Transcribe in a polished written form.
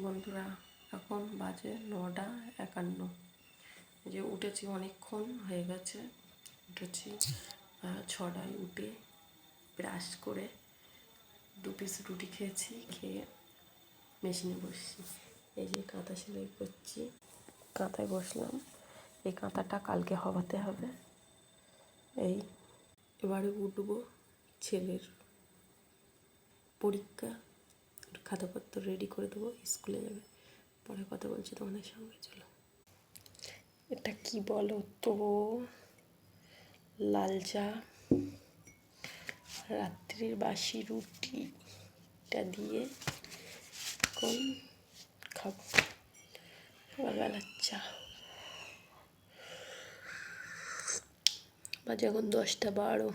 বন্ধুরা, এখন বাজে 9:51। যে উঠেছি অনেকক্ষণ হয়ে গেছে। উঠেছি 6টায়, উঠে ব্রাশ করে 2 পিস রুটি খেয়েছি, খেয়ে মেশিনে বসছি। এই যে কাঁথা সেলাই করছি, কাঁথায় বসলাম। এই কাঁথাটা কালকে হওয়াতে হবে। এবারে উঠবো, ছেলের পরীক্ষা, খাতাপত্র রেডি করে দেবো, স্কুলে যাবে। পরে কথা বলছি তোমাদের সঙ্গে, চলো। এটা কি বলো তো, লাল চা, রাত্রির বাসি রুটিটা দিয়ে এখন খাবো। সকালবেলার চা বাজে এখন 10টা 12।